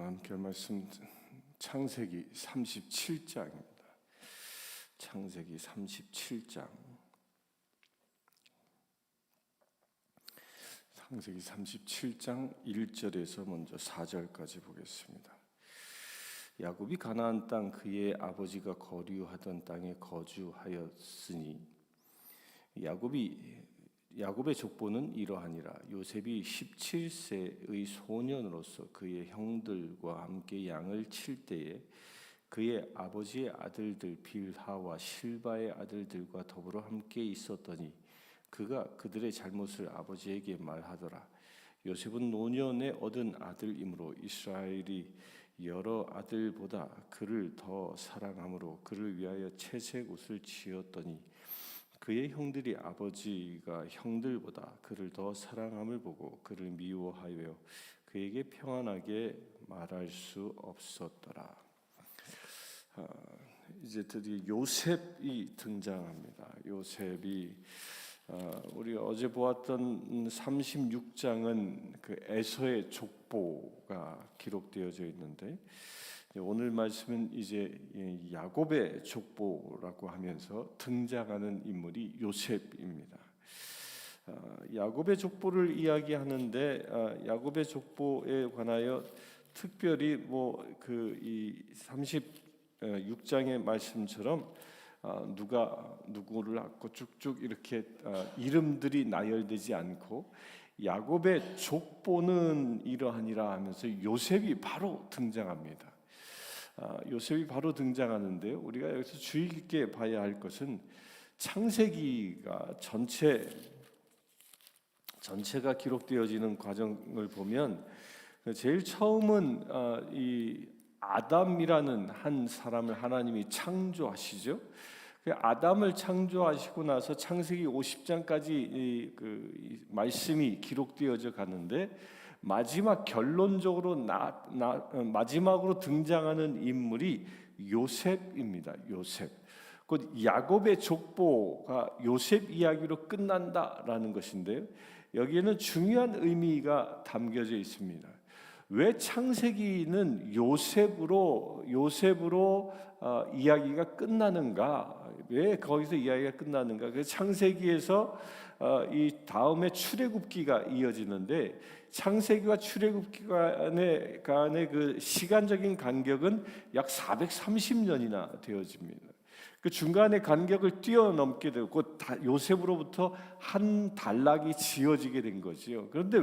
함께 할 말씀 창세기 37장입니다. 창세기 37장. 창세기 37장 1절에서 먼저 4절까지 보겠습니다. 야곱이 가나안 땅 그의 아버지가 거류하던 땅에 거주하였으니 야곱의 족보는 이러하니라. 요셉이 17세의 소년으로서 그의 형들과 함께 양을 칠 때에 그의 아버지의 아들들 빌하와 실바의 아들들과 더불어 함께 있었더니 그가 그들의 잘못을 아버지에게 말하더라. 요셉은 노년에 얻은 아들이므로 이스라엘이 여러 아들보다 그를 더 사랑함으로 그를 위하여 채색 옷을 지었더니 그의 형들이 아버지가 형들보다 그를 더 사랑함을 보고 그를 미워하여 그에게 평안하게 말할 수 없었더라. 이제 드디어 요셉이 등장합니다. 요셉이 우리 어제 보았던 36장은 그 에서의 족보가 기록되어져 있는데 오늘 말씀은 이제 야곱의 족보라고 하면서 등장하는 인물이 요셉입니다. 야곱의 족보를 이야기하는데 야곱의 족보에 관하여 특별히 이 36장의 말씀처럼 누가 누구를 낳고 쭉쭉 이렇게 이름들이 나열되지 않고 야곱의 족보는 이러하니라 하면서 요셉이 바로 등장합니다. 요셉이 바로 등장하는데요. 우리가 여기서 주의 깊게 봐야 할 것은 창세기가 전체가 기록되어지는 과정을 보면 제일 처음은 이 아담이라는 한 사람을 하나님이 창조하시죠. 아담을 창조하시고 나서 창세기 50장까지 그 말씀이 기록되어져 가는데 마지막 결론적으로 마지막으로 등장하는 인물이 요셉입니다. 요셉. 곧 야곱의 족보가 요셉 이야기로 끝난다라는 것인데요. 여기에는 중요한 의미가 담겨져 있습니다. 왜 창세기는 요셉으로 이야기가 끝나는가? 왜 거기서 이야기가 끝나는가? 그 창세기에서 이 다음에 출애굽기가 이어지는데 창세기와 출애굽기 간의 그 시간적인 간격은 약 430년이나 되어집니다. 그 중간의 간격을 뛰어넘게 되고 요셉으로부터 한 단락이 지어지게 된 거지요. 그런데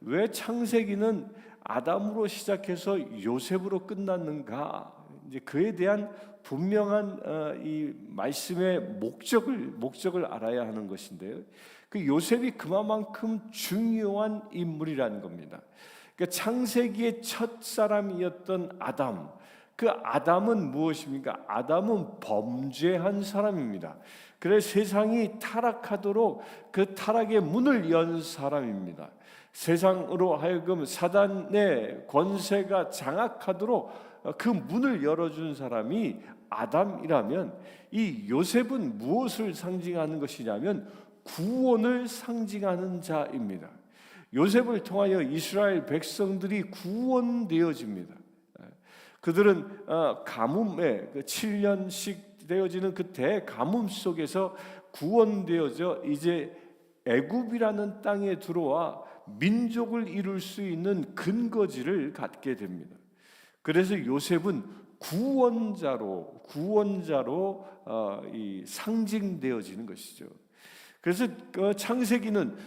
왜 창세기는 아담으로 시작해서 요셉으로 끝났는가? 이제 그에 대한 분명한 이 말씀의 목적을 알아야 하는 것인데요. 그 요셉이 그만큼 중요한 인물이라는 겁니다. 그러니까 창세기의 첫 사람이었던 아담. 그 아담은 무엇입니까? 아담은 범죄한 사람입니다. 그래서 세상이 타락하도록 그 타락의 문을 연 사람입니다. 세상으로 하여금 사단의 권세가 장악하도록 그 문을 열어준 사람이 아담이라면 이 요셉은 무엇을 상징하는 것이냐면 구원을 상징하는 자입니다. 요셉을 통하여 이스라엘 백성들이 구원되어집니다. 그들은 가뭄에 7년씩 되어지는 그 대가뭄 속에서 구원되어져 이제 애굽이라는 땅에 들어와 민족을 이룰 수 있는 근거지를 갖게 됩니다. 그래서 요셉은 구원자로 상징되어지는 것이죠. 그래서 그 창세기는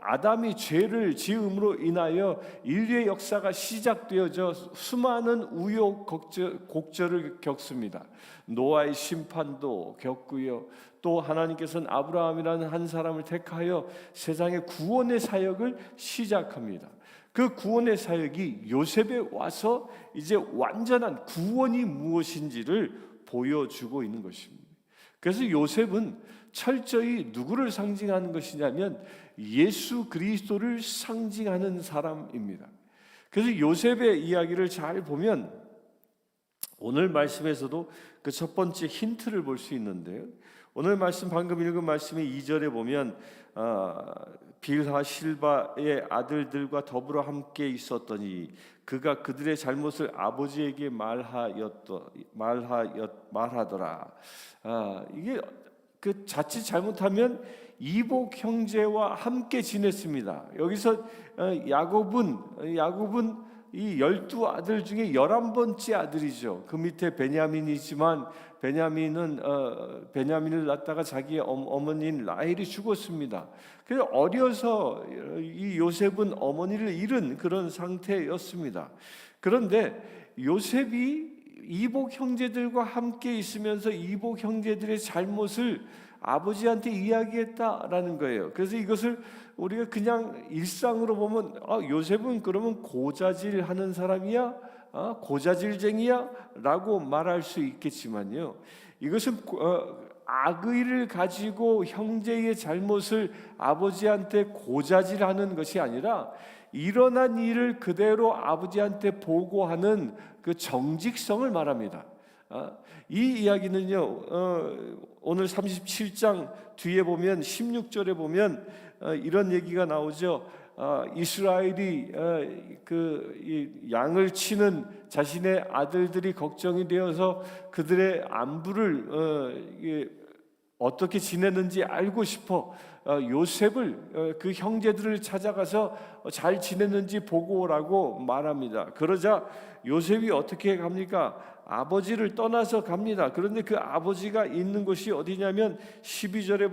아담이 죄를 지음으로 인하여 인류의 역사가 시작되어져 수많은 우여곡절을 겪습니다. 노아의 심판도 겪고요. 또 하나님께서는 아브라함이라는 한 사람을 택하여 세상의 구원의 사역을 시작합니다. 그 구원의 사역이 요셉에 와서 이제 완전한 구원이 무엇인지를 보여주고 있는 것입니다. 그래서 요셉은 철저히 누구를 상징하는 것이냐면 예수 그리스도를 상징하는 사람입니다. 그래서 요셉의 이야기를 잘 보면 오늘 말씀에서도 그 첫 번째 힌트를 볼 수 있는데요. 오늘 말씀 방금 읽은 말씀의 2절에 보면 빌하 실바의 아들들과 더불어 함께 있었더니 그가 그들의 잘못을 아버지에게 말하더라. 이게 그 자칫 잘못하면 이복 형제와 함께 지냈습니다. 여기서 야곱은 이 12 아들 중에 11번째 아들이죠. 그 밑에 베냐민이지만 베냐민을 낳다가 자기의 어머니인 라헬이 죽었습니다. 그래서 어려서 이 요셉은 어머니를 잃은 그런 상태였습니다. 그런데 요셉이 이복 형제들과 함께 있으면서 이복 형제들의 잘못을 아버지한테 이야기했다라는 거예요. 그래서 이것을 우리가 그냥 일상으로 보면 요셉은 그러면 고자질하는 사람이야? 고자질쟁이야? 라고 말할 수 있겠지만요, 이것은 악의를 가지고 형제의 잘못을 아버지한테 고자질하는 것이 아니라 일어난 일을 그대로 아버지한테 보고하는 그 정직성을 말합니다. 이 이야기는요, 오늘 37장 뒤에 보면 16절에 보면 이런 얘기가 나오죠. 이스라엘이 그 양을 치는 자신의 아들들이 걱정이 되어서 그들의 안부를 어떻게 지내는지 알고 싶어 요셉을 그 형제들을 찾아가서 잘 지냈는지 보고 오라고 말합니다. 그러자 요셉이 어떻게 갑니까? 아버지를 떠나서 갑니다. 그런데 그 아버지가 있는 곳이 어디냐면 12절에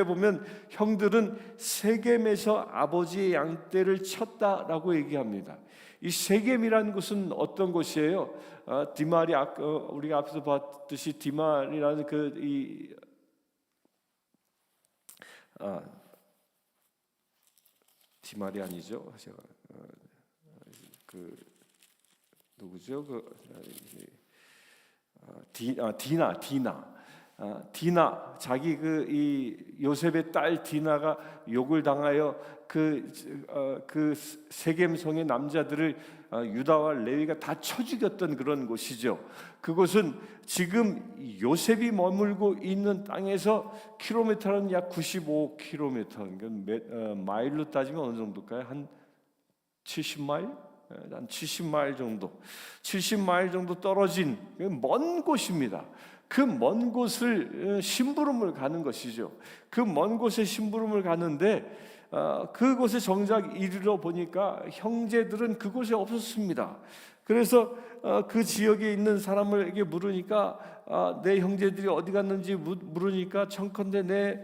보면 형들은 세겜에서 아버지의 양떼를 쳤다라고 얘기합니다. 이 세겜이라는 곳은 어떤 곳이에요? 디말이 우리가 앞에서 봤듯이 디말이라는 디말이 아니죠. 제가 누구죠? 디나 자기 이 요셉의 딸 디나가 욕을 당하여 그 세겜성의 남자들을 유다와 레위가 다 쳐 죽였던 그런 곳이죠. 그곳은 지금 요셉이 머물고 있는 땅에서 킬로미터는 약 95km, 그러니까 마일로 따지면 어느 정도일까요? 한 70마일? 한 70마일 정도, 70마일 정도 떨어진 먼 곳입니다. 그 먼 곳을 심부름을 가는 것이죠. 그 먼 곳에 심부름을 가는데 그곳에 정작 이르러 보니까 형제들은 그곳에 없었습니다. 그래서 그 지역에 있는 사람에게 물으니까 내 형제들이 어디 갔는지 물으니까 청컨대 내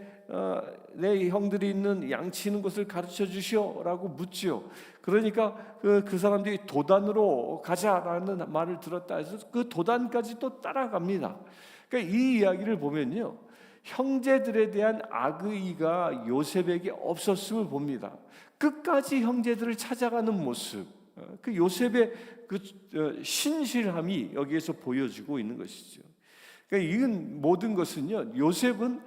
형들이 있는 양치는 곳을 가르쳐 주시오라고 묻지요. 그러니까 그 사람들이 도단으로 가자라는 말을 들었다 해서 그 도단까지 또 따라갑니다. 그러니까 이 이야기를 보면요, 형제들에 대한 악의가 요셉에게 없었음을 봅니다. 끝까지 형제들을 찾아가는 모습, 그 요셉의 그 신실함이 여기에서 보여지고 있는 것이죠. 그러니까 이 모든 것은요, 요셉은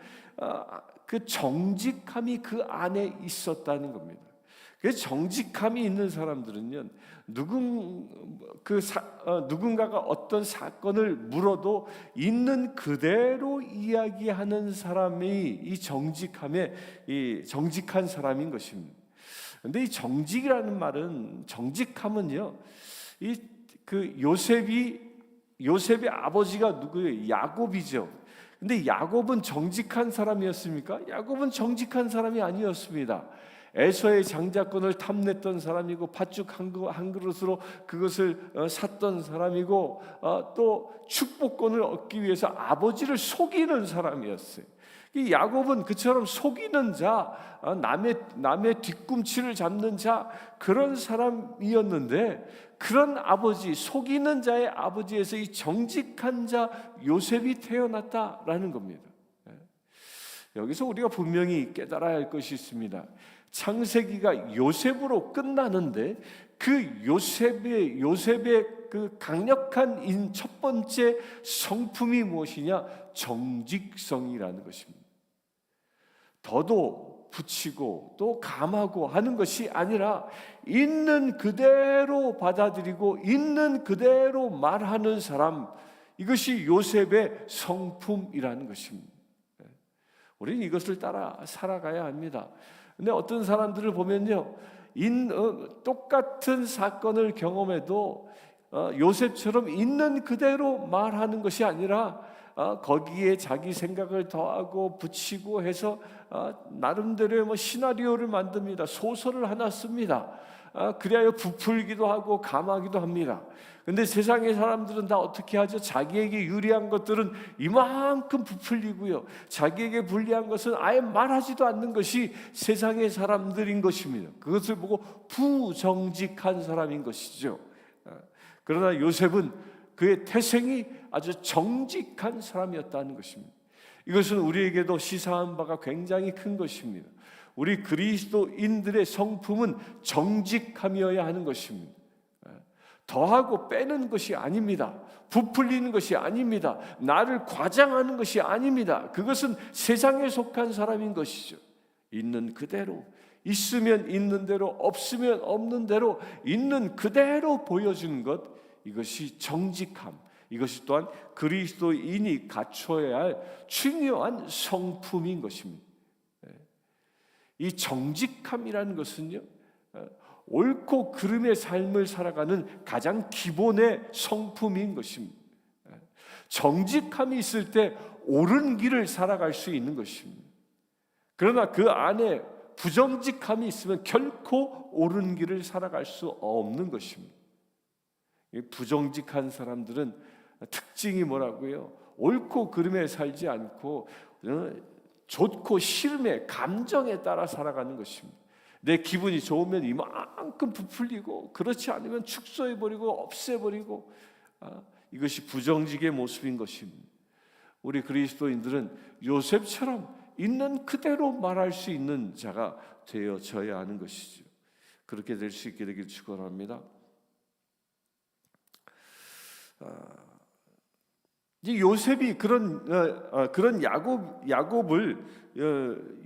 그 정직함이 그 안에 있었다는 겁니다. 그 정직함이 있는 사람들은요, 누군가가 어떤 사건을 물어도 있는 그대로 이야기하는 사람이 이 정직한 사람인 것입니다. 그런데 이 정직이라는 말은, 정직함은요, 요셉의 아버지가 누구예요? 야곱이죠. 근데 야곱은 정직한 사람이었습니까? 야곱은 정직한 사람이 아니었습니다. 에서의 장자권을 탐냈던 사람이고 팥죽 한 그릇으로 그것을 샀던 사람이고 또 축복권을 얻기 위해서 아버지를 속이는 사람이었어요. 이 야곱은 그처럼 속이는 자, 남의 뒤꿈치를 잡는 자, 그런 사람이었는데, 그런 아버지, 속이는 자의 아버지에서 이 정직한 자 요셉이 태어났다라는 겁니다. 여기서 우리가 분명히 깨달아야 할 것이 있습니다. 창세기가 요셉으로 끝나는데 그 요셉의 그 강력한 첫 번째 성품이 무엇이냐? 정직성이라는 것입니다. 더도 붙이고 또 감하고 하는 것이 아니라 있는 그대로 받아들이고 있는 그대로 말하는 사람, 이것이 요셉의 성품이라는 것입니다. 우리는 이것을 따라 살아가야 합니다. 근데 어떤 사람들을 보면요, 똑같은 사건을 경험해도 요셉처럼 있는 그대로 말하는 것이 아니라 거기에 자기 생각을 더하고 붙이고 해서 나름대로의 시나리오를 만듭니다. 소설을 하나 씁니다. 그리하여 부풀기도 하고 감하기도 합니다. 근데 세상의 사람들은 다 어떻게 하죠? 자기에게 유리한 것들은 이만큼 부풀리고요, 자기에게 불리한 것은 아예 말하지도 않는 것이 세상의 사람들인 것입니다. 그것을 보고 부정직한 사람인 것이죠. 그러나 요셉은 그의 태생이 아주 정직한 사람이었다는 것입니다. 이것은 우리에게도 시사한 바가 굉장히 큰 것입니다. 우리 그리스도인들의 성품은 정직함이어야 하는 것입니다. 더하고 빼는 것이 아닙니다. 부풀리는 것이 아닙니다. 나를 과장하는 것이 아닙니다. 그것은 세상에 속한 사람인 것이죠. 있는 그대로, 있으면 있는 대로, 없으면 없는 대로 있는 그대로 보여주는 것, 이것이 정직함, 이것이 또한 그리스도인이 갖춰야 할 중요한 성품인 것입니다. 이 정직함이라는 것은요, 옳고 그름의 삶을 살아가는 가장 기본의 성품인 것입니다. 정직함이 있을 때 옳은 길을 살아갈 수 있는 것입니다. 그러나 그 안에 부정직함이 있으면 결코 옳은 길을 살아갈 수 없는 것입니다. 부정직한 사람들은 특징이 뭐라고요? 옳고 그름에 살지 않고 좋고 싫음의 감정에 따라 살아가는 것입니다. 내 기분이 좋으면 이만큼 부풀리고, 그렇지 않으면 축소해버리고 없애버리고, 이것이 부정직의 모습인 것입니다. 우리 그리스도인들은 요셉처럼 있는 그대로 말할 수 있는 자가 되어져야 하는 것이죠. 그렇게 될 수 있게 되길 축원합니다. 이 요셉이 그런 야곱을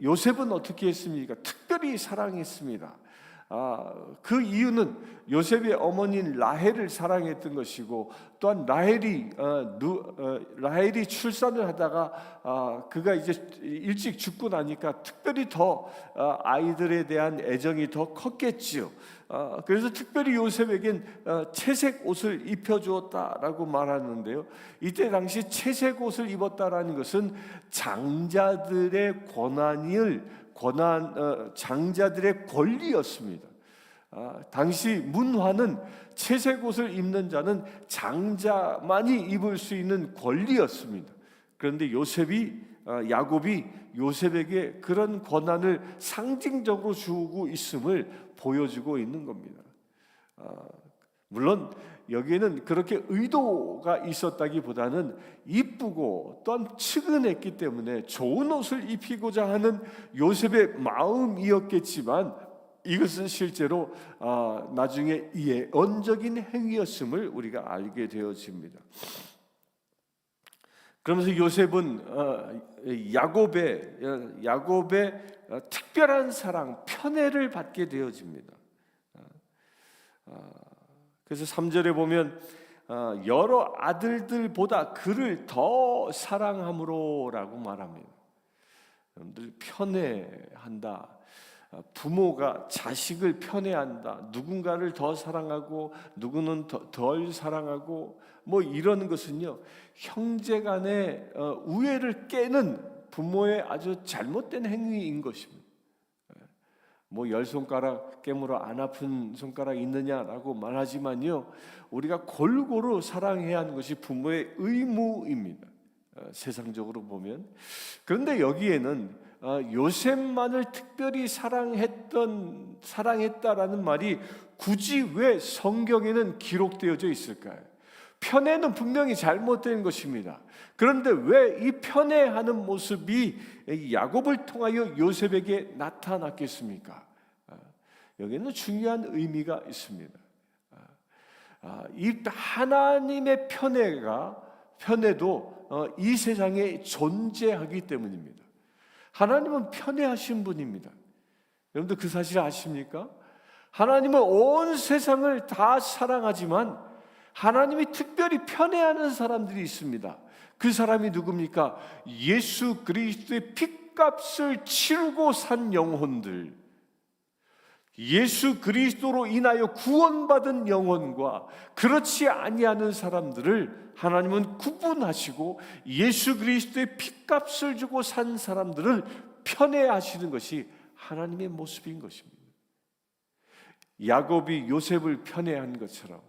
요셉은 어떻게 했습니까? 특별히 사랑했습니다. 그 이유는 요셉의 어머니인 라헬을 사랑했던 것이고, 또한 라헬이 출산을 하다가 그가 이제 일찍 죽고 나니까 특별히 더 아이들에 대한 애정이 더 컸겠지요. 그래서 특별히 요셉에겐 채색 옷을 입혀주었다라고 말하는데요, 이때 당시 채색 옷을 입었다라는 것은 장자들의 장자들의 권리였습니다. 당시 문화는 채색 옷을 입는 자는 장자만이 입을 수 있는 권리였습니다. 그런데 야곱이 요셉에게 그런 권한을 상징적으로 주고 있음을 보여주고 있는 겁니다. 물론 여기에는 그렇게 의도가 있었다기보다는 이쁘고 또한 측은했기 때문에 좋은 옷을 입히고자 하는 요셉의 마음이었겠지만, 이것은 실제로 나중에 예언적인 행위였음을 우리가 알게 되어집니다. 그러면서 요셉은 야곱의 특별한 사랑, 편애를 받게 되어집니다. 그래서 3절에 보면 여러 아들들보다 그를 더 사랑함으로라고 말합니다. 여러분들, 편애한다, 부모가 자식을 편애한다, 누군가를 더 사랑하고 누구는 덜 사랑하고 이러는 것은요, 형제간의 우애를 깨는 부모의 아주 잘못된 행위인 것입니다. 10손가락 깨물어 안 아픈 손가락 있느냐라고 말하지만요, 우리가 골고루 사랑해야 하는 것이 부모의 의무입니다, 세상적으로 보면. 그런데 여기에는 요셉만을 특별히 사랑했다라는 말이 굳이 왜 성경에는 기록되어져 있을까요? 편애는 분명히 잘못된 것입니다. 그런데 왜 이 편애하는 모습이 야곱을 통하여 요셉에게 나타났겠습니까? 여기는 중요한 의미가 있습니다. 이 하나님의 편애도 이 세상에 존재하기 때문입니다. 하나님은 편애하신 분입니다. 여러분들 그 사실 아십니까? 하나님은 온 세상을 다 사랑하지만 하나님이 특별히 편애하는 사람들이 있습니다. 그 사람이 누굽니까? 예수 그리스도의 피 핏값을 치르고 산 영혼들, 예수 그리스도로 인하여 구원받은 영혼과 그렇지 아니하는 사람들을 하나님은 구분하시고 예수 그리스도의 핏값을 주고 산 사람들을 편애하시는 것이 하나님의 모습인 것입니다. 야곱이 요셉을 편애한 것처럼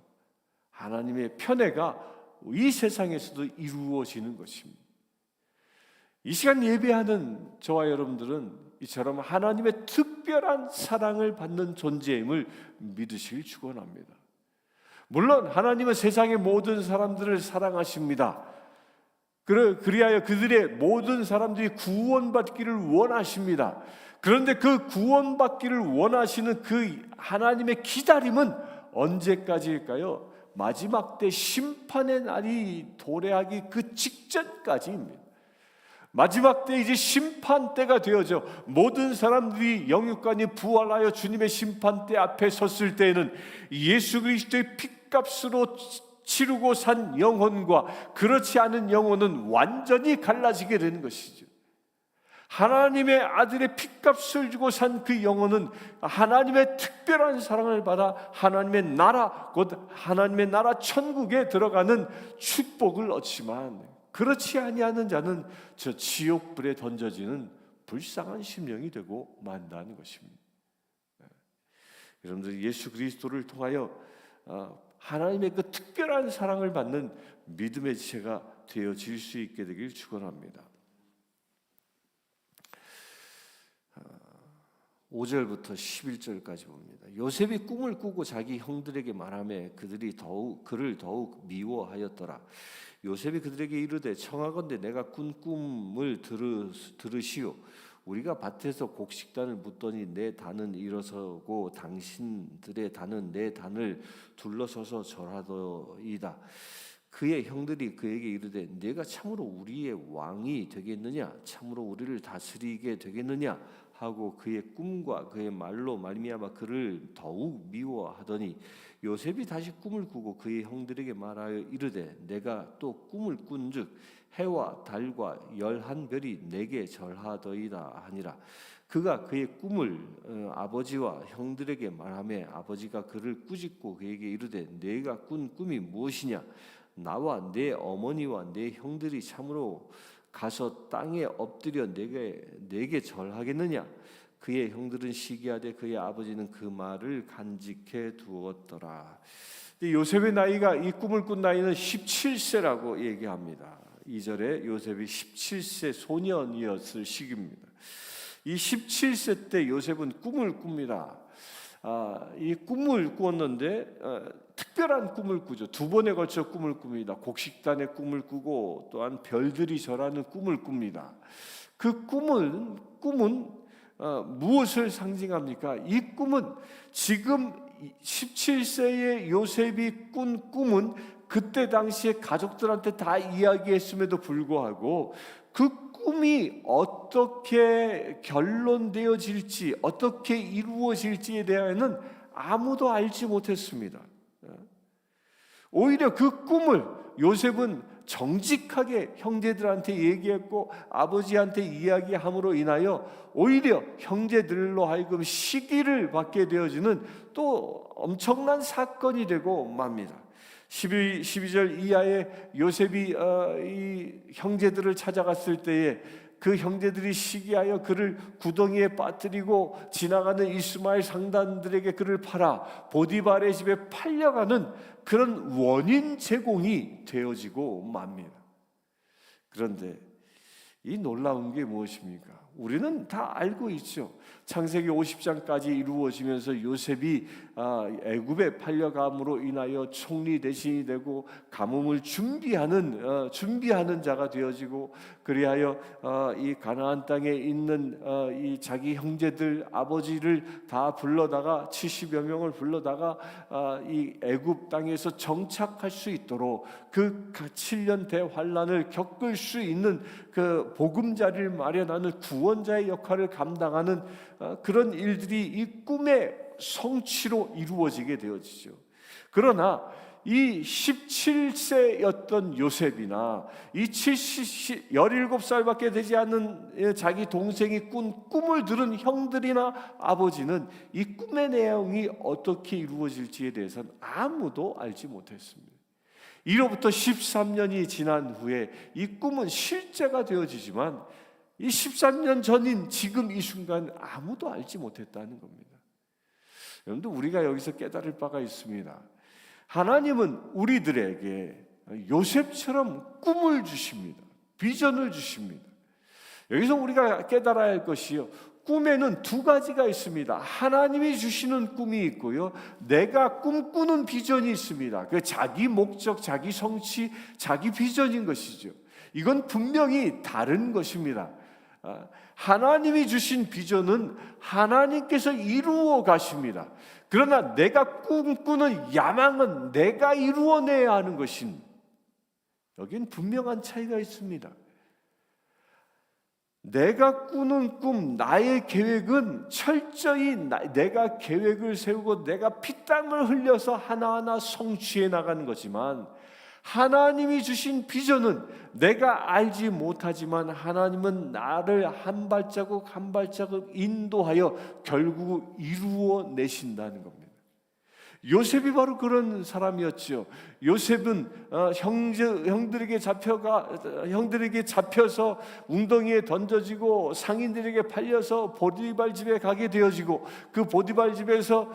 하나님의 편애가 이 세상에서도 이루어지는 것입니다. 이 시간 예배하는 저와 여러분들은 이처럼 하나님의 특별한 사랑을 받는 존재임을 믿으시길 축원합니다. 물론 하나님은 세상의 모든 사람들을 사랑하십니다. 그리하여 그들의 모든 사람들이 구원받기를 원하십니다. 그런데 그 구원받기를 원하시는 그 하나님의 기다림은 언제까지일까요? 마지막 때 심판의 날이 도래하기 그 직전까지입니다. 마지막 때 이제 심판 때가 되어져 모든 사람들이 영육간이 부활하여 주님의 심판 때 앞에 섰을 때에는 예수 그리스도의 핏값으로 치르고 산 영혼과 그렇지 않은 영혼은 완전히 갈라지게 되는 것이죠. 하나님의 아들의 핏값을 주고 산 그 영혼은 하나님의 특별한 사랑을 받아 하나님의 나라, 곧 하나님의 나라 천국에 들어가는 축복을 얻지만, 그렇지 아니하는 자는 저 지옥불에 던져지는 불쌍한 심령이 되고 만다는 것입니다. 여러분들 예수 그리스도를 통하여 하나님의 그 특별한 사랑을 받는 믿음의 지체가 되어질 수 있게 되길 축원합니다. 5절부터 11절까지 봅니다. 요셉이 꿈을 꾸고 자기 형들에게 말하며 그들이 그를 더욱 미워하였더라. 요셉이 그들에게 이르되 청하건대 내가 꾼 꿈을 들으시오. 우리가 밭에서 곡식단을 묻더니 내 단은 일어서고 당신들의 단은 내 단을 둘러서서 절하더이다. 그의 형들이 그에게 이르되 네가 참으로 우리의 왕이 되겠느냐, 참으로 우리를 다스리게 되겠느냐 하고 그의 꿈과 그의 말로 말미암아 그를 더욱 미워하더니 요셉이 다시 꿈을 꾸고 그의 형들에게 말하여 이르되 내가 또 꿈을 꾼즉 해와 달과 11별이 내게 절하더이다 하니라. 그가 그의 꿈을 아버지와 형들에게 말하며 아버지가 그를 꾸짖고 그에게 이르되 네가 꾼 꿈이 무엇이냐, 나와 내 어머니와 내 형들이 참으로 가서 땅에 엎드려 내게 절하겠느냐. 그의 형들은 시기하되 그의 아버지는 그 말을 간직해 두었더라. 요셉의 나이가 이 꿈을 꾼 나이는 17세라고 얘기합니다. 2절에 요셉이 17세 소년이었을 시기입니다. 이 17세 때 요셉은 꿈을 꿉니다. 이 꿈을 꾸었는데 특별한 꿈을 꾸죠. 두 번에 걸쳐 꿈을 꿉니다. 곡식단의 꿈을 꾸고 또한 별들이 절하는 꿈을 꿉니다. 그 꿈은 무엇을 상징합니까? 이 꿈은 지금 17세의 요셉이 꾼 꿈은 그때 당시에 가족들한테 다 이야기했음에도 불구하고 그 꿈이 어떻게 결론되어질지, 어떻게 이루어질지에 대해서는 아무도 알지 못했습니다. 오히려 그 꿈을 요셉은 정직하게 형제들한테 얘기했고 아버지한테 이야기함으로 인하여 오히려 형제들로 하여금 시기를 받게 되어지는 또 엄청난 사건이 되고 맙니다. 12절 이하에 요셉이 이 형제들을 찾아갔을 때에 그 형제들이 시기하여 그를 구덩이에 빠뜨리고 지나가는 이스마엘 상단들에게 그를 팔아 보디발의 집에 팔려가는 그런 원인 제공이 되어지고 맙니다. 그런데 이 놀라운 게 무엇입니까? 우리는 다 알고 있죠. 창세기 50장까지 이루어지면서 요셉이 애굽에 팔려감으로 인하여 총리 대신이 되고 가뭄을 준비하는 자가 되어지고, 그리하여 이 가나안 땅에 있는 이 자기 형제들 아버지를 다 불러다가 70여 명을 불러다가 이 애굽 땅에서 정착할 수 있도록 그 7년 대환란을 겪을 수 있는 그 보금자리를 마련하는 구원자의 역할을 감당하는 그런 일들이 이 꿈의 성취로 이루어지게 되어지죠. 그러나 이 17세였던 요셉이나 이 17살밖에 되지 않은 자기 동생이 꾼 꿈을 들은 형들이나 아버지는 이 꿈의 내용이 어떻게 이루어질지에 대해서는 아무도 알지 못했습니다. 이로부터 13년이 지난 후에 이 꿈은 실제가 되어지지만 이 13년 전인 지금 이 순간 아무도 알지 못했다는 겁니다. 여러분들, 우리가 여기서 깨달을 바가 있습니다. 하나님은 우리들에게 요셉처럼 꿈을 주십니다. 비전을 주십니다. 여기서 우리가 깨달아야 할 것이요, 꿈에는 두 가지가 있습니다. 하나님이 주시는 꿈이 있고요, 내가 꿈꾸는 비전이 있습니다. 그 자기 목적, 자기 성취, 자기 비전인 것이죠. 이건 분명히 다른 것입니다. 하나님이 주신 비전은 하나님께서 이루어 가십니다. 그러나 내가 꿈꾸는 야망은 내가 이루어내야 하는 것인, 여긴 분명한 차이가 있습니다. 내가 꾸는 꿈, 나의 계획은 철저히 내가 계획을 세우고 내가 피땀을 흘려서 하나하나 성취해 나가는 거지만, 하나님이 주신 비전은 내가 알지 못하지만 하나님은 나를 한 발자국 한 발자국 인도하여 결국 이루어 내신다는 겁니다. 요셉이 바로 그런 사람이었죠. 요셉은 형들에게 잡혀서 웅덩이에 던져지고 상인들에게 팔려서 보디발 집에 가게 되어지고, 그 보디발 집에서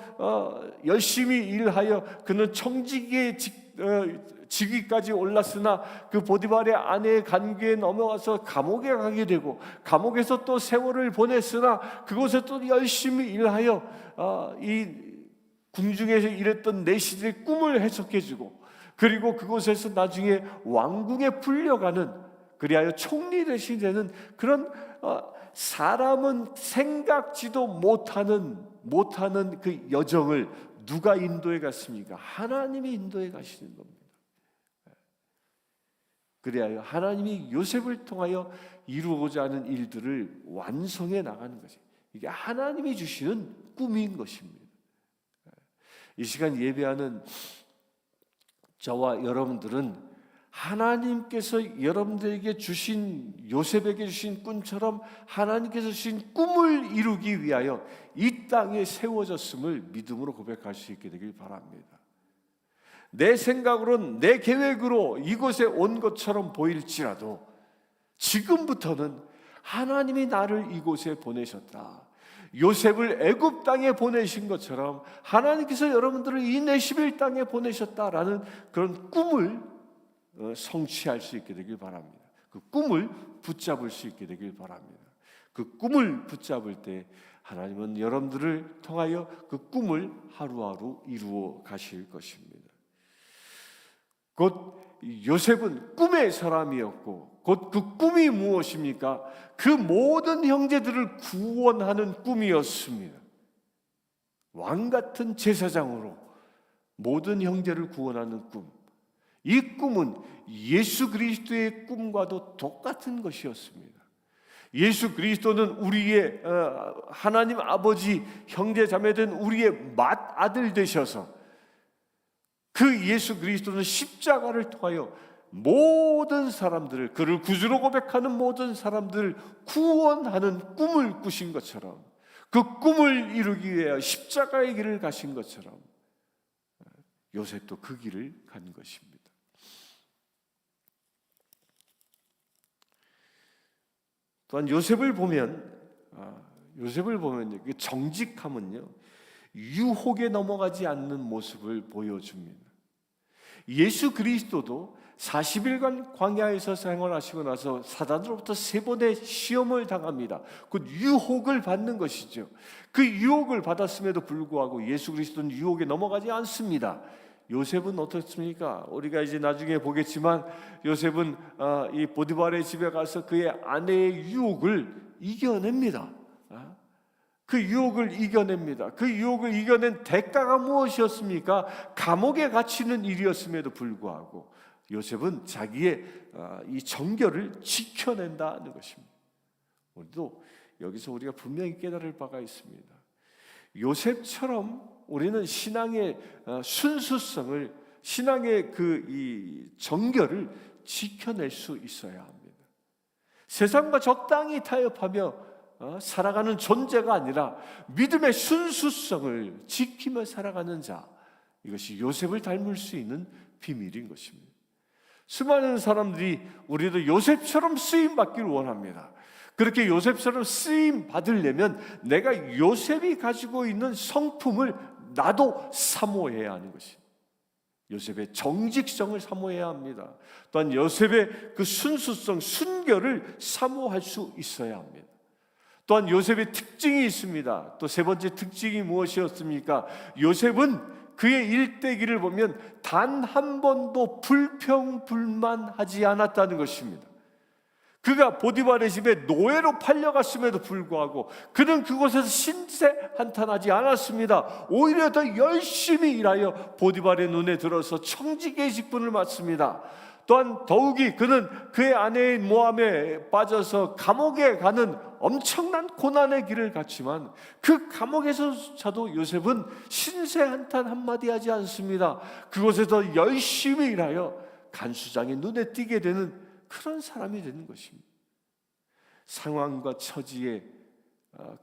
열심히 일하여 그는 청지기의 직위까지 올랐으나 그 보디발의 아내의 간계에 넘어가서 감옥에 가게 되고, 감옥에서 또 세월을 보냈으나 그곳에 또 열심히 일하여 이 궁중에서 일했던 내시들의 꿈을 해석해주고, 그리고 그곳에서 나중에 왕궁에 풀려가는, 그리하여 총리 대신 되는 그런 사람은 생각지도 못하는 그 여정을 누가 인도해 갔습니까? 하나님이 인도해 가시는 겁니다. 그리하여 하나님이 요셉을 통하여 이루고자 하는 일들을 완성해 나가는 것이, 이게 하나님이 주시는 꿈인 것입니다. 이 시간 예배하는 저와 여러분들은 하나님께서 여러분들에게 주신, 요셉에게 주신 꿈처럼 하나님께서 주신 꿈을 이루기 위하여 이 땅에 세워졌음을 믿음으로 고백할 수 있게 되길 바랍니다. 내 생각으로는, 내 계획으로 이곳에 온 것처럼 보일지라도 지금부터는 하나님이 나를 이곳에 보내셨다, 요셉을 애굽 땅에 보내신 것처럼 하나님께서 여러분들을 이 내시빌 땅에 보내셨다라는 그런 꿈을 성취할 수 있게 되길 바랍니다. 그 꿈을 붙잡을 수 있게 되길 바랍니다. 그 꿈을 붙잡을 때 하나님은 여러분들을 통하여 그 꿈을 하루하루 이루어 가실 것입니다. 곧 요셉은 꿈의 사람이었고, 곧 그 꿈이 무엇입니까? 그 모든 형제들을 구원하는 꿈이었습니다. 왕 같은 제사장으로 모든 형제를 구원하는 꿈. 이 꿈은 예수 그리스도의 꿈과도 똑같은 것이었습니다. 예수 그리스도는 우리의 하나님 아버지 형제 자매된 우리의 맏아들 되셔서, 그 예수 그리스도는 십자가를 통하여 모든 사람들을, 그를 구주로 고백하는 모든 사람들을 구원하는 꿈을 꾸신 것처럼, 그 꿈을 이루기 위해 십자가의 길을 가신 것처럼 요셉도 그 길을 간 것입니다. 또한 요셉을 보면 그 정직함은요, 유혹에 넘어가지 않는 모습을 보여줍니다. 예수 그리스도도 40일간 광야에서 생활하시고 나서 사단으로부터 3번의 시험을 당합니다. 그 유혹을 받는 것이죠. 그 유혹을 받았음에도 불구하고 예수 그리스도는 유혹에 넘어가지 않습니다. 요셉은 어떻습니까? 우리가 이제 나중에 보겠지만 요셉은 이 보디발의 집에 가서 그의 아내의 유혹을 이겨냅니다. 그 유혹을 이겨냅니다. 그 유혹을 이겨낸 대가가 무엇이었습니까? 감옥에 갇히는 일이었음에도 불구하고 요셉은 자기의 이 정결을 지켜낸다는 것입니다. 우리도 여기서 우리가 분명히 깨달을 바가 있습니다. 요셉처럼 우리는 신앙의 순수성을 신앙의 이 정결을 지켜낼 수 있어야 합니다. 세상과 적당히 타협하며 살아가는 존재가 아니라 믿음의 순수성을 지키며 살아가는 자, 이것이 요셉을 닮을 수 있는 비밀인 것입니다. 수많은 사람들이 우리도 요셉처럼 쓰임 받기를 원합니다. 그렇게 요셉처럼 쓰임 받으려면 내가 요셉이 가지고 있는 성품을 나도 사모해야 하는 것입니다. 요셉의 정직성을 사모해야 합니다. 또한 요셉의 그 순수성, 순결을 사모할 수 있어야 합니다. 또한 요셉의 특징이 있습니다. 또 세 번째 특징이 무엇이었습니까? 요셉은 그의 일대기를 보면 단 한 번도 불평불만하지 않았다는 것입니다. 그가 보디발의 집에 노예로 팔려갔음에도 불구하고 그는 그곳에서 신세 한탄하지 않았습니다. 오히려 더 열심히 일하여 보디발의 눈에 들어서 청지기의 직분을 맡습니다. 또한 더욱이 그는 그의 아내인 모함에 빠져서 감옥에 가는 엄청난 고난의 길을 갔지만 그 감옥에서조차도 요셉은 신세 한탄 한마디 하지 않습니다. 그곳에서 열심히 일하여 간수장의 눈에 띄게 되는 그런 사람이 되는 것입니다. 상황과 처지에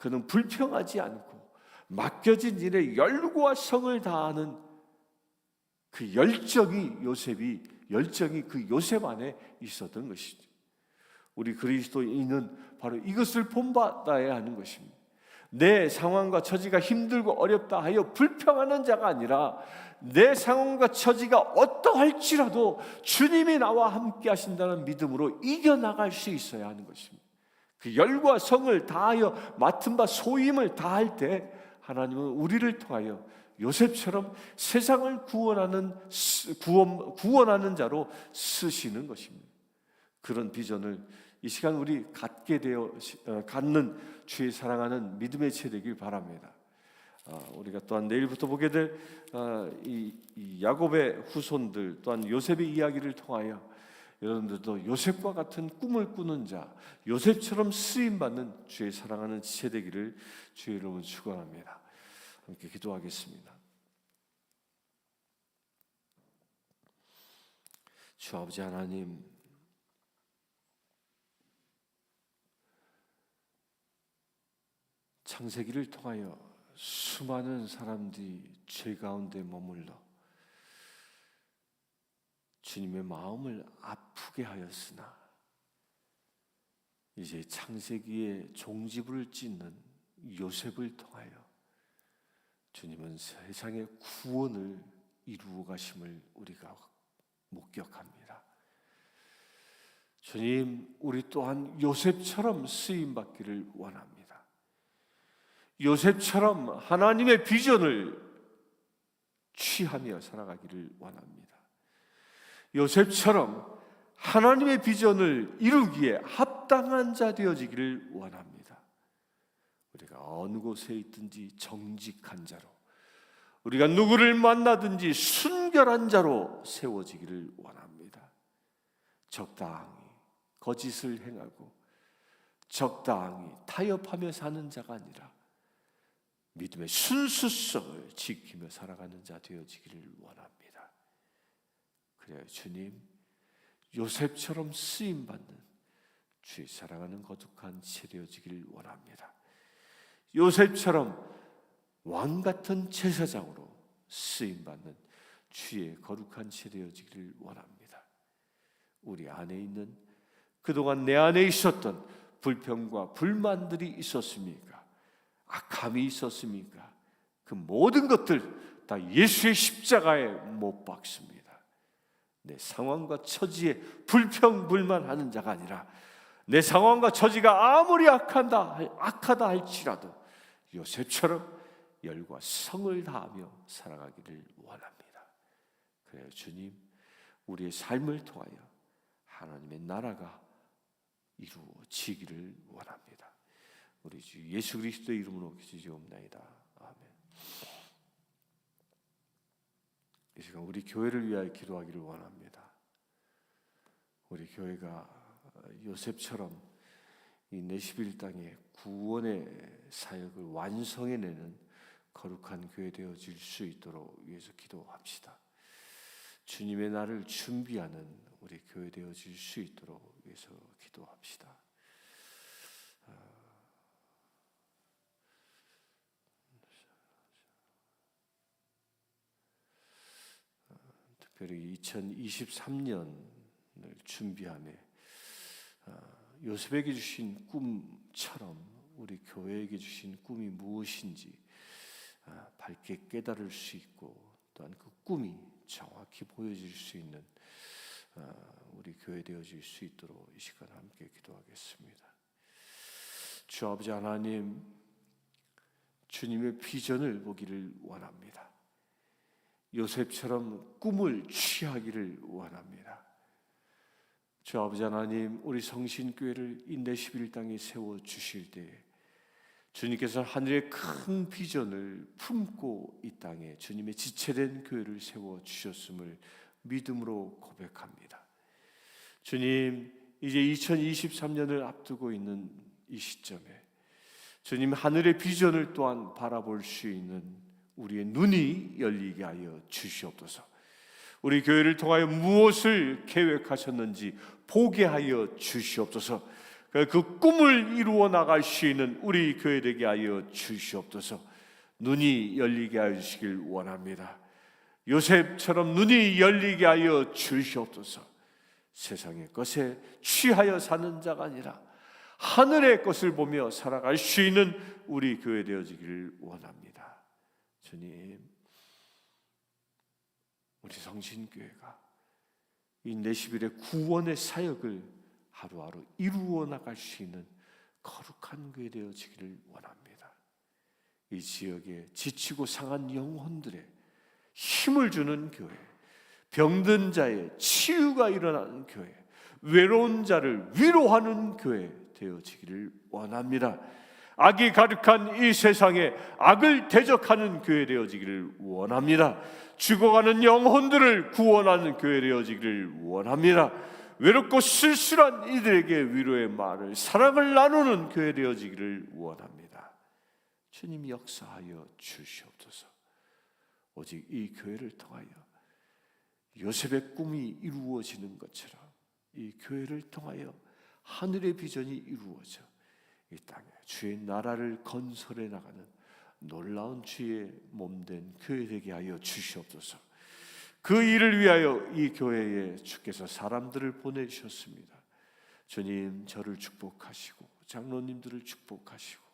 그는 불평하지 않고 맡겨진 일에 열과 성을 다하는 그 열정이 그 요셉 안에 있었던 것이죠. 우리 그리스도인은 바로 이것을 본받아야 하는 것입니다. 내 상황과 처지가 힘들고 어렵다 하여 불평하는 자가 아니라 내 상황과 처지가 어떠할지라도 주님이 나와 함께 하신다는 믿음으로 이겨나갈 수 있어야 하는 것입니다. 그 열과 성을 다하여 맡은 바 소임을 다할 때 하나님은 우리를 통하여 요셉처럼 세상을 구원하는 자로 쓰시는 것입니다. 그런 비전을 이 시간 우리 갖는 주의 사랑하는 믿음의 체되길 바랍니다. 우리가 또한 내일부터 보게 될 이 야곱의 후손들 또한 요셉의 이야기를 통하여 여러분들도 요셉과 같은 꿈을 꾸는 자, 요셉처럼 쓰임받는 주의 사랑하는 지체 되기를 주의 이름으로 축원합니다. 함께 기도하겠습니다. 주 아버지 하나님, 창세기를 통하여 수많은 사람들이 죄 가운데 머물러 주님의 마음을 아프게 하였으나 이제 창세기의 종지부를 찢는 요셉을 통하여 주님은 세상의 구원을 이루어 가심을 우리가 목격합니다. 주님, 우리 또한 요셉처럼 쓰임받기를 원합니다. 요셉처럼 하나님의 비전을 취하며 살아가기를 원합니다. 요셉처럼 하나님의 비전을 이루기에 합당한 자 되어지기를 원합니다. 우리가 어느 곳에 있든지 정직한 자로, 우리가 누구를 만나든지 순결한 자로 세워지기를 원합니다. 적당히 거짓을 행하고 적당히 타협하며 사는 자가 아니라 믿음의 순수성을 지키며 살아가는 자 되어지기를 원합니다. 그래야 주님, 요셉처럼 쓰임받는 주의 사랑하는 거룩한 체 되어지기를 원합니다. 요셉처럼 왕같은 제사장으로 쓰임받는 주의 거룩한 체 되어지기를 원합니다. 우리 안에 있는 그동안 내 안에 있었던 불평과 불만들이 있었습니까? 악함이 있었습니까? 그 모든 것들 다 예수의 십자가에 못 박습니다. 내 상황과 처지에 불평불만하는 자가 아니라 내 상황과 처지가 아무리 악하다 할지라도 요셉처럼 열과 성을 다하며 살아가기를 원합니다. 그래요, 주님, 우리의 삶을 통하여 하나님의 나라가 이루어지기를 원합니다. 우리 주 예수 그리스도의 이름으로 기도하옵나이다. 아멘. 이 시간 우리 교회를 위하여 기도하기를 원합니다. 우리 교회가 요셉처럼 이 내시빌 땅에 구원의 사역을 완성해내는 거룩한 교회 되어질 수 있도록 위해서 기도합시다. 주님의 날을 준비하는 우리 교회 되어질 수 있도록 위해서 기도합시다. 특별히 2023년을 준비하며 요셉에게 주신 꿈처럼 우리 교회에게 주신 꿈이 무엇인지 밝게 깨달을 수 있고, 또한 그 꿈이 정확히 보여질 수 있는 우리 교회 되어질 수 있도록 이 시간 함께 기도하겠습니다. 주 아버지 하나님, 주님의 비전을 보기를 원합니다. 요셉처럼 꿈을 취하기를 원합니다. 주 아버지 하나님, 우리 성신교회를 인내 11 땅에 세워주실 때에 주님께서 하늘의 큰 비전을 품고 이 땅에 주님의 지체된 교회를 세워주셨음을 믿음으로 고백합니다. 주님, 이제 2023년을 앞두고 있는 이 시점에 주님 하늘의 비전을 또한 바라볼 수 있는 우리의 눈이 열리게 하여 주시옵소서. 우리 교회를 통하여 무엇을 계획하셨는지 보게 하여 주시옵소서. 그 꿈을 이루어 나갈 수 있는 우리 교회 되게 하여 주시옵소서. 눈이 열리게 하여 주시길 원합니다. 요셉처럼 눈이 열리게 하여 주시옵소서. 세상의 것에 취하여 사는 자가 아니라 하늘의 것을 보며 살아갈 수 있는 우리 교회 되어지기를 원합니다. 주님, 우리 성신교회가 이 내시빌의 구원의 사역을 하루하루 이루어 나갈 수 있는 거룩한 교회 되어지기를 원합니다. 이 지역에 지치고 상한 영혼들의 힘을 주는 교회, 병든 자의 치유가 일어나는 교회, 외로운 자를 위로하는 교회 되어지기를 원합니다. 악이 가득한 이 세상에 악을 대적하는 교회 되어지기를 원합니다. 죽어가는 영혼들을 구원하는 교회 되어지기를 원합니다. 외롭고 쓸쓸한 이들에게 위로의 말을, 사랑을 나누는 교회 되어지기를 원합니다. 주님 역사하여 주시옵소서. 오직 이 교회를 통하여 요셉의 꿈이 이루어지는 것처럼 이 교회를 통하여 하늘의 비전이 이루어져 이 땅에 주의 나라를 건설해 나가는 놀라운 주의 몸된 교회 되게 하여 주시옵소서. 그 일을 위하여 이 교회에 주께서 사람들을 보내주셨습니다. 주님, 저를 축복하시고 장로님들을 축복하시고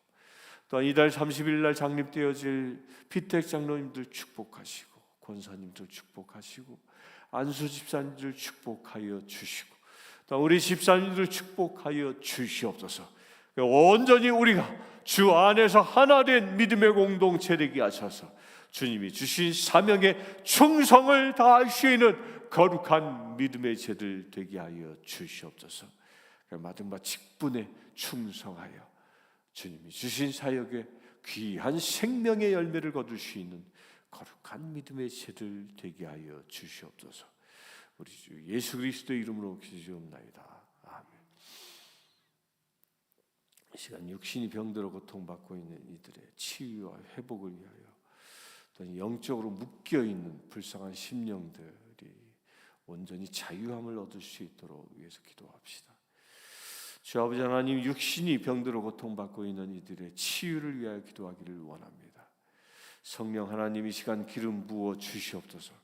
또한 이달 30일 날 장립되어질 피택 장로님들 축복하시고 권사님들 축복하시고 안수 집사님들 축복하여 주시고 또 우리 집사님들 축복하여 주시옵소서. 온전히 우리가 주 안에서 하나 된 믿음의 공동체 되게 하셔서 주님이 주신 사명에 충성을 다할 수 있는 거룩한 믿음의 제들 되게 하여 주시옵소서. 받은 바 직분에 충성하여 주님이 주신 사역에 귀한 생명의 열매를 거둘 수 있는 거룩한 믿음의 제들 되게 하여 주시옵소서. 우리 주 예수 그리스도의 이름으로 기도하옵나이다. 아멘. 이 시간 육신이 병들어 고통받고 있는 이들의 치유와 회복을 위하여 또 영적으로 묶여있는 불쌍한 심령들이 온전히 자유함을 얻을 수 있도록 위해서 기도합시다. 주 아버지 하나님, 육신이 병들어 고통받고 있는 이들의 치유를 위하여 기도하기를 원합니다. 성령 하나님, 이 시간 기름 부어 주시옵소서.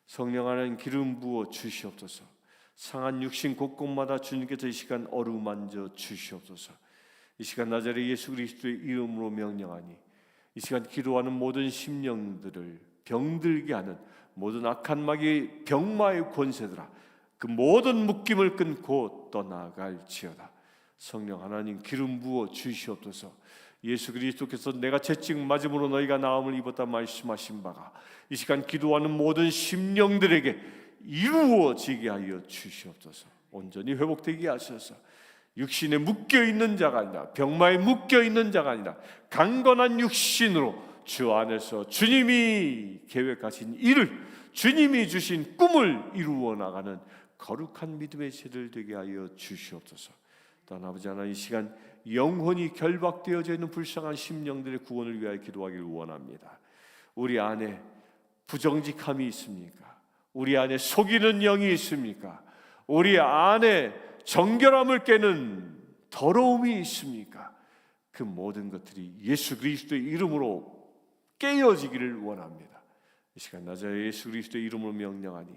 성령 하나님, 기름 부어 주시옵소서. 상한 육신 곳곳마다 주님께서 이 시간 어루만져 주시옵소서. 이 시간 나자렛 예수 그리스도의 이름으로 명령하니 이 시간 기도하는 모든 심령들을 병들게 하는 모든 악한 마귀 병마의 권세들아, 그 모든 묶임을 끊고 떠나갈지어다. 성령 하나님, 기름 부어 주시옵소서. 예수 그리스도께서 내가 채찍 맞음으로 너희가 나음을 입었다 말씀하신 바가 이 시간 기도하는 모든 심령들에게 이루어지게 하여 주시옵소서. 온전히 회복되게 하셔서 육신에 묶여있는 자가 아니라, 병마에 묶여있는 자가 아니라 강건한 육신으로 주 안에서 주님이 계획하신 일을, 주님이 주신 꿈을 이루어 나가는 거룩한 믿음의 제들 되게 하여 주시옵소서. 또한 아버지 하나님, 이 시간 영혼이 결박되어져 있는 불쌍한 심령들의 구원을 위하여 기도하기를 원합니다. 우리 안에 부정직함이 있습니까? 우리 안에 속이는 영이 있습니까? 우리 안에 정결함을 깨는 더러움이 있습니까? 그 모든 것들이 예수 그리스도의 이름으로 깨어지기를 원합니다. 이 시간 낮에 예수 그리스도의 이름으로 명령하니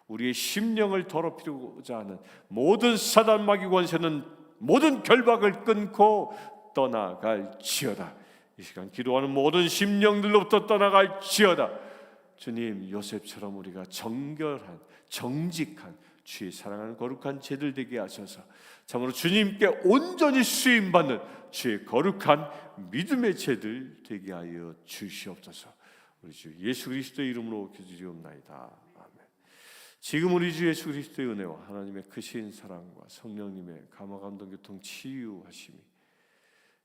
우리의 심령을 더럽히고자 하는 모든 사단 마귀 권세는 모든 결박을 끊고 떠나갈지어다. 이 시간 기도하는 모든 심령들로부터 떠나갈지어다. 주님, 요셉처럼 우리가 정결한, 정직한, 주의 사랑하는 거룩한 제들 되게 하셔서 참으로 주님께 온전히 쓰임받는 주의 거룩한 믿음의 제들 되게 하여 주시옵소서. 우리 주 예수 그리스도의 이름으로 기도드리옵나이다. 아멘. 지금 우리 주 예수 그리스도의 은혜와 하나님의 크신 사랑과 성령님의 감화 감동 교통 치유하심이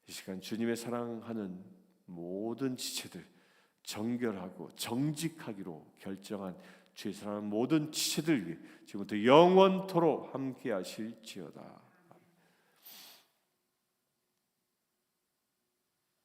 이 시간 주님의 사랑하는 모든 지체들 정결하고 정직하기로 결정한 주의 사랑하는 모든 지체들 위해 지금부터 영원토록 함께 하실지어다.